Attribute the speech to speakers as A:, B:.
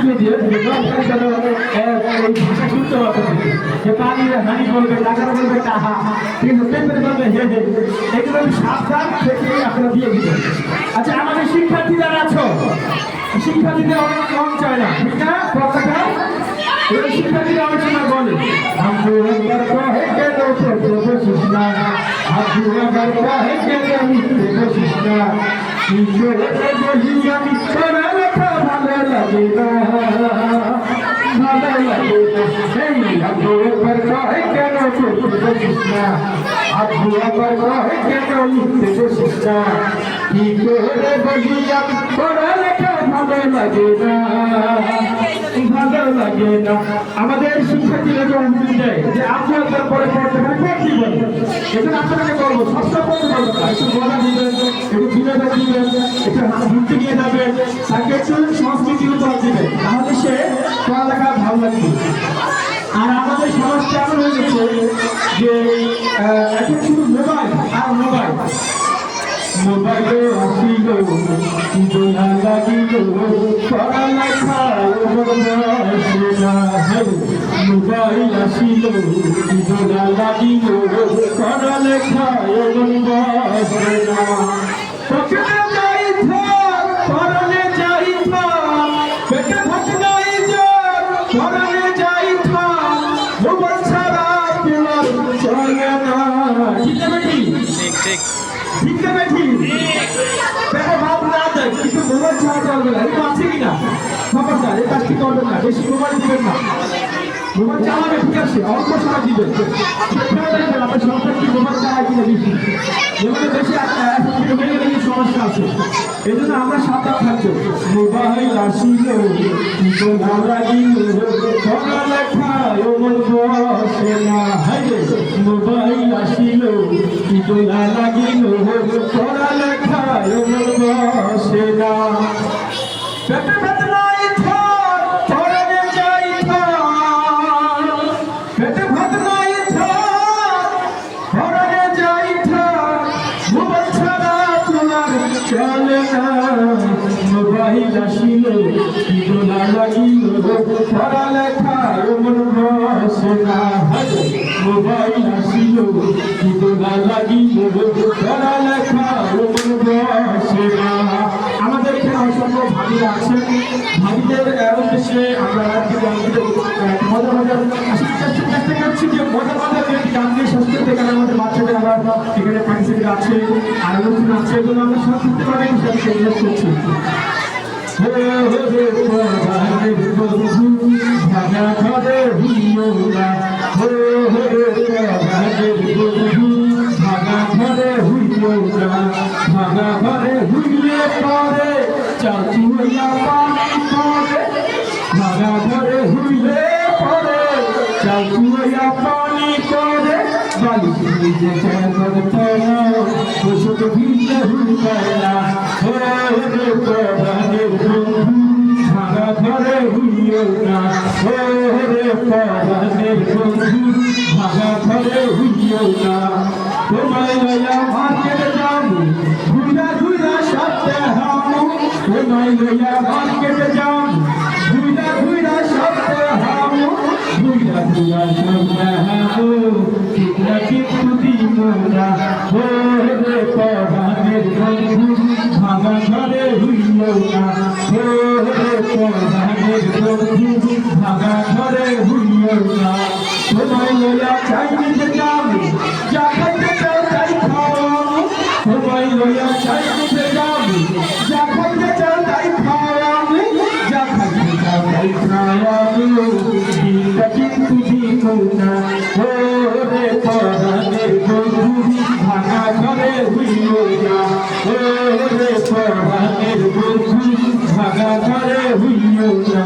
A: শিখিয়ে দিয়ে ভাষা শুনতে পারবে যে পানির হানি বলবে টাকার বলবে টাহা ঠিক আছে পেপারে বলবে হে হে এগুলো সাবধান থেকে আপনারা দিয়ে দিবেন। আচ্ছা আমাদের শিক্ষার্থী যারা আছো শিক্ষার্থীদের অনেক কম চায় না ঠিক না কথাটা এই শিক্ষার্থীরা অনেক সময় বলে हमको अंदर कहे के लो तो कोशिशना हमको अंदर कहे के लो तो कोशिशना इनको ले बोलिया मित्रा लेखा भाले लगेगा नहीं हमको अंदर कहे के लो तो कोशिशना हमको अंदर कहे के लो तो कोशिशना इनको ले बोलिया मित्रा लेखा भाले लगेगा ভালো লাগে না। আমাদের শিক্ষার্থীরা যখন দেয় যে আপনি আপনার পরে পড়তে পারেন কি বলেন এটা আপনাকে বলবো সবসময় বলতে পারবো না একটু বলা দিবেন একটু বিনোদন দিবেন একটু ঘুরতে নিয়ে যাবেন তাকে একটু সংস্কৃতির উপর দিবেন তাহলে সে পড়ালেখা ভালো লাগবে। আর আমাদের সমাজটা এমন হয়ে গেছে যে এখন শুধু মোবাইল আর মোবাইল মোবাইলে আসিল দোলা লাগিল পড়ালেখা মোবাইল আসিল দোলা লাগিল পড়ালেখা পকেটে যাই পড়ালে যাই পেটে ভাত নাই পড়ালে যাই মোবাইল ছাড়া তোমার চলে না ঠিক আছে ঠিক ঠিক ঠিক আছে ঠিক পেটে ভাত না দেয় কিন্তু মোবাইল ছাড়া চলবে না এটা আছে কিনা খবরদার এই কাজটি করবেন না বেশি মোবাইল দিবেন না মোবাইল চালাবে ঠিক আছে অল্প সময় দিবেন আপনার সরকার কি মোবাইল চালায় কিনা বেশি যেগুলো বেশি বেশি সমস্যা আছে এই জন্য আমরা সাবধান থাকবো মোবাইল আসিল পড়ালেখা বসে না মোবাইল আসিল দোলা লাগিল পড়ালেখা বসে না পেটে ভাত নাই পড়ালে যাই পেটে ভাত নাই পড়ালে যাই মোবাইল ছাড়া তোমার চলে না মোবাইল আসিল দোলা লাগিল পড়ালেখা বসে না মোবাইল আসিল দোলা লাগিল পড়ালেখা বসে না। আমাদের এখানে অসংখ্য ভাবিরা আছেন ভাবিদের উদ্দেশ্যে আমরা মজার মজার চেষ্টা করছি যে মজার মজার গান দিয়ে সংস্কৃতি গান আমাদের বাচ্চাদের আমরা এখানে পার্টিসিপেট আছে আর অনুষ্ঠান আছে এগুলো আমরা সংস্কৃতিভাবে হিসাবে করছি। ভাগা ঘরে হুইও না ভাগা ঘরে হুইও না ভাগা ঘরে হুইলে পরে চাচু হইয়া পানি পরে ভাগা ঘরে হুইলে পরে চাচু হইয়া পানি পরে বালি ভিজে চাদর পরা ওষুধ ভিজে হুইলা রে পরাণের বন্ধু ভাগা ঘরে হুইও না রে পরাণের বন্ধু ভাগা ঘরে হুইও না তোমায় লইয়া মার্কেটে যাবো ঘুরা ঘুরা সপ্তে হামু তোমায় লইয়া মার্কেটে যাবো ঘুরা ঘুরা সপ্তে হামু ঘুরা ঘুরা সপ্তে হামু কিনা কিন্তু দিব না রে পরাণের বন্ধু ভাগা ঘরে হুইও না রে পরাণের বন্ধু ভাগা ঘরে হুইও না তোমায় লইয়া চাইতে যাবো যা খাইতে চাও তাই খাওয়াবো তোমায় লইয়া চাইতে যাবো যা খাইতে চাও তাই খাওয়াবো যা খাইতে চাও তাই খাওয়াবো দিনটা কিন্তু দিব না রে পরাণের বন্ধু ভাঙা ঘরে হুইও না রে পরাণের বন্ধু ভাঙা ঘরে হুইও না